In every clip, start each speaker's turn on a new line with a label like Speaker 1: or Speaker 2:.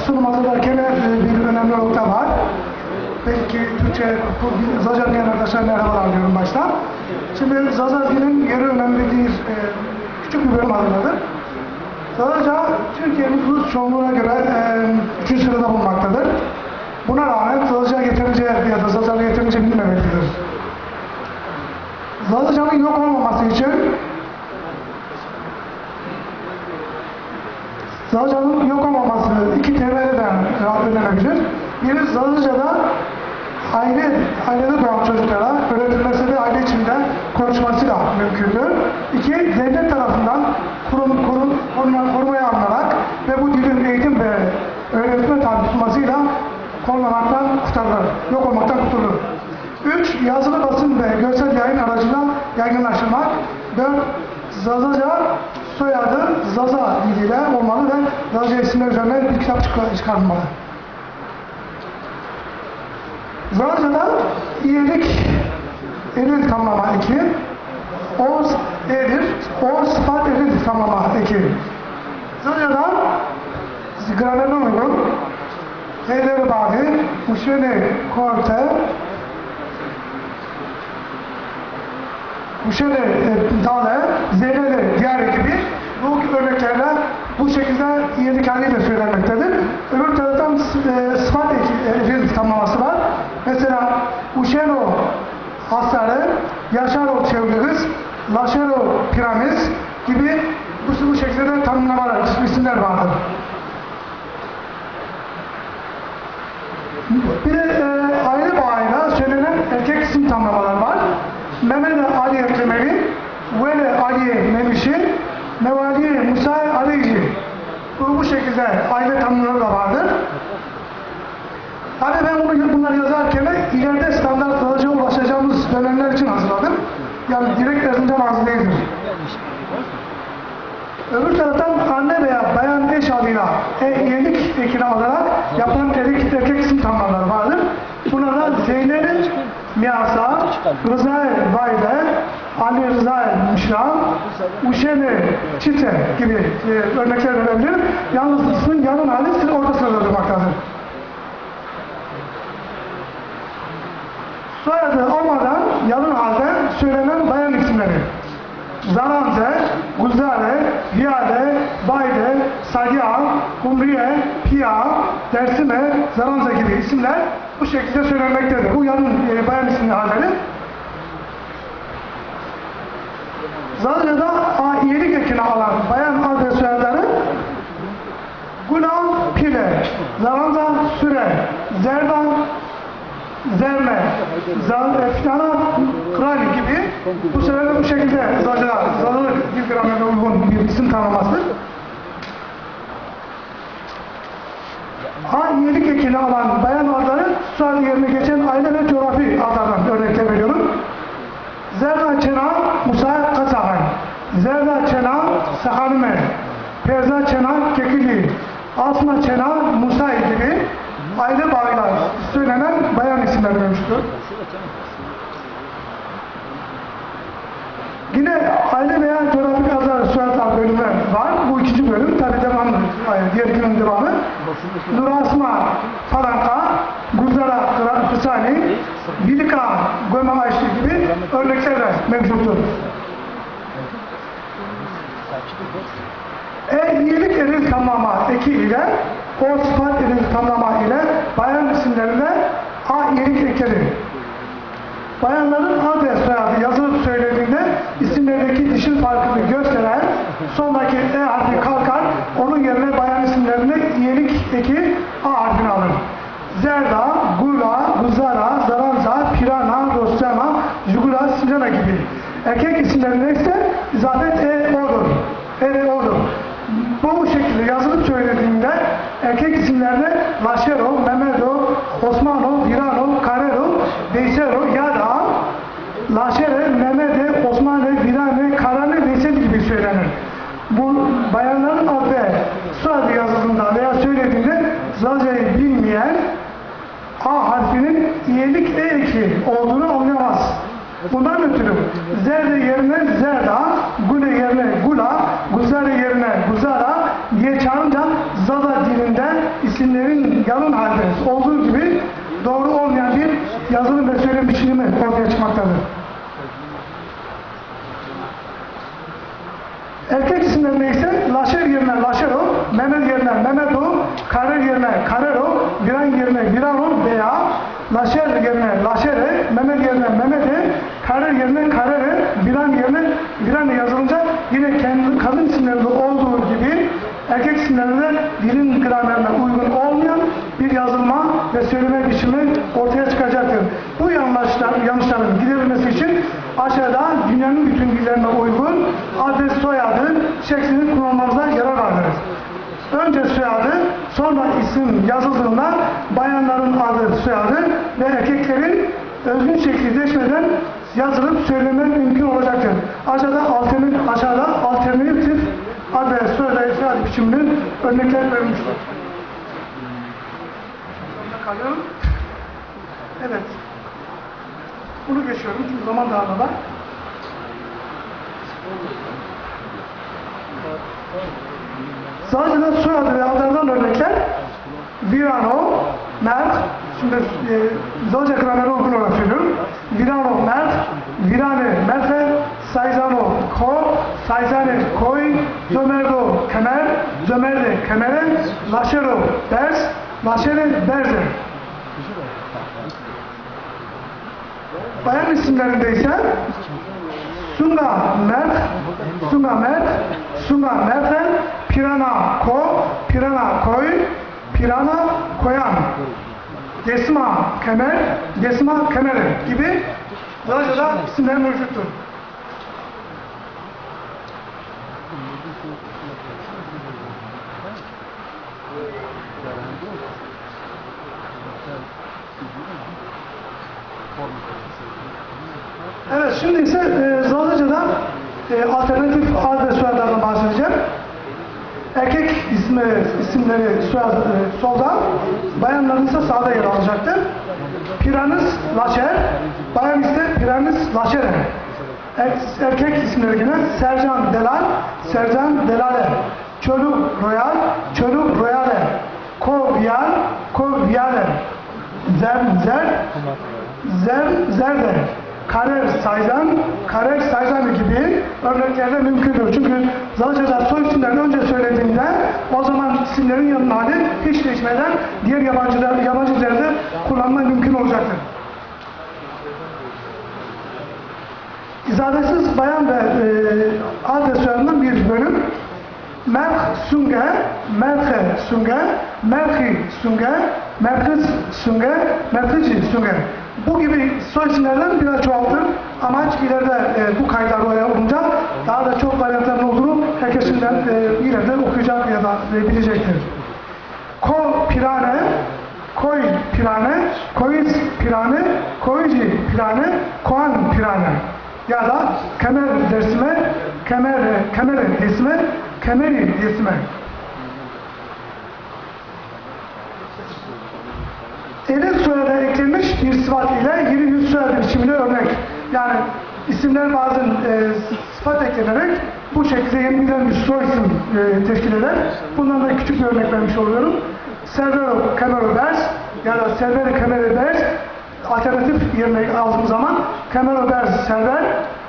Speaker 1: Sunum hazırlarken bir önemli nokta var. Belki Türkçe Zaza diyen arkadaşlar merhabalar diyorum baştan. Şimdi Zaza dinin yeri önemli değil, küçük bir bölüm hazırladık. Zaza Türkiye'nin nüfus çoğunluğuna göre 3. sırada bulunmaktadır. Buna rağmen Zaza yeterince ya da Zaza'nın yeterince bilinmemektedir. Zazaca'nın yok olmaması için Zazaca'nın yok olmaması iki temelden öğrenebilir. Biri Zazaca'da ailede doğan çocuklara öğretilmesi ve aile içinde konuşmasıyla mümkündür. İki, devlet tarafından korumaya alınarak ve bu dilin eğitim ve öğretme tabi tutulmasıyla korunamaktan kurtarılır, yok olmaktan kurtulur. Üç, yazılı basın ve görsel yayın aracıyla yaygınlaştırmak. Dört, Zazaca soyadı Zaza diliyle olmalı ve Zaza isimler üzerine bir kitap çıkarılmalı. Zazaca'da iyilik eril tamlama eki, oz erir, oz sıfat eril tamlama eki. Zazaca'da gramerine uygun Heyleri bağlı, Uşveni korte, Uşveni dale, Zeyneli diğer gibi bu örneklerle bu şekilde iyilik haliyle söylenmektedir. Öbür taraftan sıfat eril tamlaması var. Mesela Uşeno Hasarı, Yaşaro Çevriğiz, Laşero Piramit gibi bu şekilde tanımlamalar, isimler vardır. Bir de aile bağıyla söylenen erkek isim tamlamalar var. Mehmet Ali Eklemevi, Veli Ali Memişi, Mevali Musa Alici. Bu şekilde aile tanımları da vardır. Hani ben bunları yazarken ileride standart Zazaca'ya ulaşacağımız dönemler için hazırladım. Yani direkt Erzincan ağzı değildir. Öbür taraftan anne veya bayan eş adıyla yeğenlik ekini alarak yapılan erkek isim tamlamaları vardır. Bunlara Zeynep Miyasa, Rızael Vayde, Ali Rızael Müşra, Uşeni Çite gibi örnekler verebilirim. Yalnız ismin yanın hali siz orta sırada durmaktadır. Soyadı olmadan yalın halde söylenen bayan isimleri. Zaranze, Guzare, Hiyade, Bayde, Sagiha, Kumriye, Pia, Dersime, Zaranze gibi isimler bu şekilde söylenmektedir. Bu yalın bayan isimli halleri. Zazaca'da iyilik ekini alan bayan ad ve soyadları Gulam Pile, Zaranza Süre, Zerdan Zerme, Fidan'a Krali gibi bu sefer bu şekilde Zazalı dil gramerine uygun bir isim tanımlasıdır. İyilik ekini alan bayan adları soyadı yerine geçen aile ve coğrafi adlardan örnekler veriyorum. Zerda Çena Musa Kasahan, Zerda Çena Sahanime, Perza Çena Kekili, Asma Çena Musa gibi aile bağıyla söylenen bayan isimler vermiştir. Yine aile veya coğrafik adlar soyadlar bölümü var. Bu ikinci bölüm. Tabi devamlı. Diğer günün devamı. Nurasma Faranka, Guzara Kısani, Bilika Göme Ayşe gibi örnekler de mevcuttur. İyilik eril tamlama eki ile o sıfat eril tamlama ile bayan isimlerine iyilik ekeri. Bayanların ad ve soyadı yazılıp söylediğinde isimlerdeki dişil farkını gösteren sondaki harfi kalkar, onun yerine bayan isimlerine iyilik eki harfini alır. Zerda, Gula, Guzara, Zaranza, Pirana, Rostema, Jugula, Silena gibi. Erkek isimlerine ise izafet o'dur. O'dur. Bu şekilde yazılıp söylediğinde erkek isimlerine Laşero, Mehmedo, Osmano, Virano, Karero, Veysero ya da Laşere, Mehmede, Osmane, Virane, Karane, Veysel gibi söylenir. Bu bayanların adı ve soyadı yazıldığında veya söylediğinde Zazaca'yı bilmeyen A harfinin iyilik eki olduğunu anlayamaz. Bundan ötürü Zerde yerine Zerda, Gule yerine Gula, Guzare yerine Guzara diye çağırınca Zaza dilinde isimlerin yalın halde olduğu gibi doğru olmayan bir yazılı ve söylem biçimi ortaya çıkmaktadır. Erkek isimlerinde ise Laşer yerine Laşero, Mehmet yerine Mehmeto, Karer yerine Karero, Viran yerine Virano veya Laşer yerine Laşere, Mehmet yerine Mehmete, Karer yerine Karere, Viran yerine Virane yazılınca yine kendi kadın isimlerinde olduğu gibi erkek isimlerinde dilin gramerine uygun olmayan bir yazılma ve söyleme biçimi ortaya çıkacaktır. Bu yanlışların giderilmesi için aşağıda dünyanın bütün dillerine uygun adres soyadı şeklini kullanmamıza yarar vardır. Önce soyadı, sonra isim yazıldığında bayanların adı soyadı ve erkeklerin özgün şekli değişmeden yazılıp söyleme mümkün olacaktır. Aşağıda alternatif adres soyadı biçiminin örnekler verilmiştir. Evet. Bunu geçiyorum çünkü zaman darlığı var. Zaten soyadı ve adlardan örnekler Virano, Mert, şimdi Zaza grameri uygun olarak söylüyorum. Virano, Mert, Virane, Merfe, Saizano, Ko, Saizane, Koy, Zömerdo, Kemer, Zömerde, Kemere, Laşero, Ders, Laşere, Berze. Bayan isimlerinde ise Sunga Mert, Sunga Mert, Sunga Merten, Pirana Ko, Pirana Koy, Pirana Koyan, Desma Kemer, Desma Kemere gibi Zazaca'da isimler mevcuttur. Evet, şimdi ise Zazaca'da alternatif adres soyadlarından bahsedeceğim. Erkek isimleri solda, bayanların ise sağda yer alacaktır. Piranus Laşer, bayan ise Piranus Laşere. Erkek isimleri yine Sercan Delal, Sercan Delale. Çoluk Royal, Çoluk Royale. Koviyal, Koviyale. Zer, Zerde. Karer Sayzan, Karer Sayzan gibi örneklerde mümkündür. Çünkü Zazaca'da soy isimlerini önce söylediğinde o zaman isimlerin yanına hali hiç değişmeden diğer yabancı dillerde kullanma mümkün olacaktır. İzadetsiz bayan ve adres soyadından bir bölüm. Merk Sunge, Merke Sunge, Merki Sunge, Merkız Sunge, Merkici Sunge. Bu gibi soy isimlerden biraz çoğaltır. Amaç ileride bu kayıtlar oraya olunca daha da çok varyantların olduğunu herkesin ileride okuyacak ya da bilecektir. Ko Pirane, Koy Pirane, Koyiz Pirane, Koyici Pirane, Koan Pirane ya da Kemer dersime, Kemere desime, Kemeri desime. Elif soyadı eklenmiş bir sıfat ile yeni yüz soyadı biçimine örnek. Yani isimler bazen sıfat eklenerek bu şekilde yeni bir soy isim teşkil eder. Bundan da küçük bir örnek vermiş oluyorum. Servero Kemero Bers ya da Servero Kemero Bers alternatif yerine aldığım zaman Kemero Bers Server,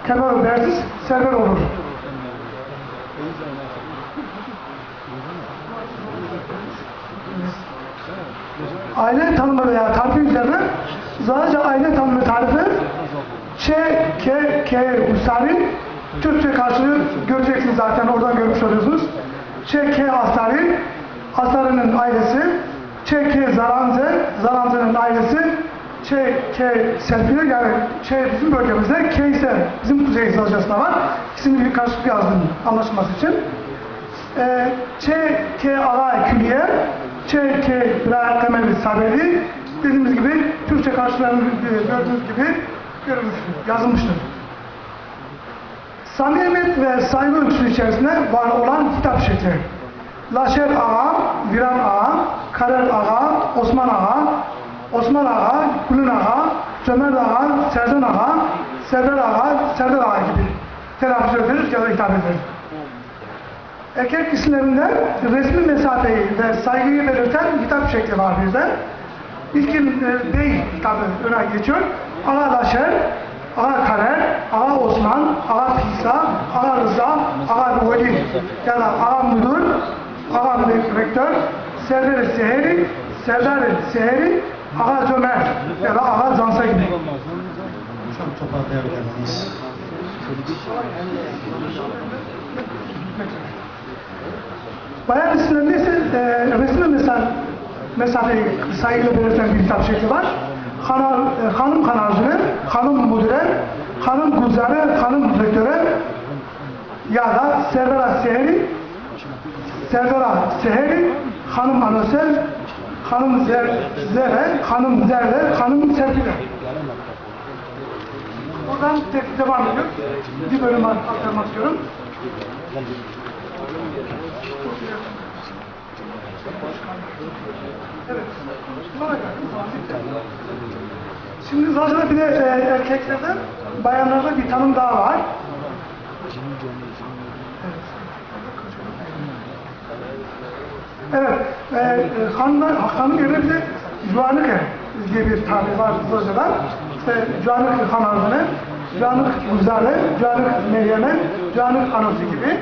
Speaker 1: Kemero Bersiz Server olur. Aile tanımı veya tarifi üzerine Zazaca aile tanımı tarifi Ç-K-K Usari Türkçe karşılığı göreceksiniz zaten oradan görmüş oluyorsunuz. Ç-K Asari Asari'nin ailesi Ç-K Zaranze Zaranze'nin ailesi Ç-K Selfie yani Ç bizim bölgemizde K ise bizim kuzey Zazaca'sında var. İkisini bir karşılık yazdım anlaşılması için. Ç-K Alay Külliye Ç-K Bırak Temeli Sabeli dediğimiz gibi Türkçe karşılarını gördüğünüz gibi yazılmıştır. Samimiyet ve saygı ölçüsü içerisinde var olan hitap şekli. Laşer Ağa, Viran Ağa, Karer Ağa, Osman Ağa, Osman Ağa, Kulun Ağa, Sömer Ağa, Serdan Ağa, Serdar Ağa, Serdar Ağa gibi telaffuz edilir ya da hitap edilir. Erkek isimlerinde resmi mesafeyi ve saygıyı belirten hitap şekli var bizde. İlkin bey hitabı öne geçiyor. Ağa Laşer, Ağa Karer, Ağa Osman, Ağa Pisa, Ağa Rıza, Ağa Veli ya da Ağa Müdür, Ağa Rektör, Serdar-ı Seheri, Serdar-ı Seheri, Ağa Cömert ya da Ağa Zansa gibi.
Speaker 2: Çok toparlayabilir miyiz?
Speaker 1: Bayan isimlerinde ise resmi mesafeyi saygıyla belirten bir hitap şekli var. Hanım kanarcıne, hanım müdüre, hanım guzare, hanım rektöre ya da Serdar-ı Seheri, hanım anosel, hanım zere, hanım zerle, hanım serpile. Buradan tek devam ediyor. Bir bölüm aktarmak istiyorum. Evet. Şimdi zaten bir de erkeklerde, bayanlarda bir tanım daha var. Evet. Hanım yerine bir de Juanike diye bir tabir var Roza'da. İşte Juanike Hanar'ını, Juanike Guzale, Juanike Meryem'e, Juanike Anosi gibi.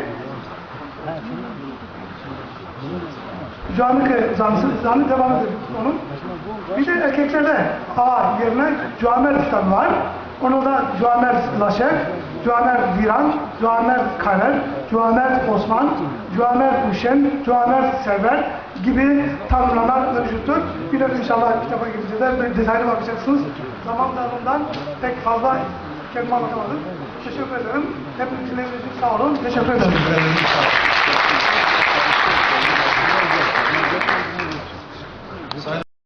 Speaker 1: Juanike zanı devam edelim onun. Bir de erkeklerde A yerine Juamer kitabı var. Onu da Juamer Laşer, Juamer Viran, Juamer Kaner, Juamer Osman, Juamer Uşen, Juamer Server gibi tanımlamalar mevcuttur. Bir de inşallah kitaba girince de detaylı bakacaksınız. Zaman darlığından pek fazla kelime anlatamadım. Teşekkür ederim. Hepinizin sağ olun. Teşekkür ederim.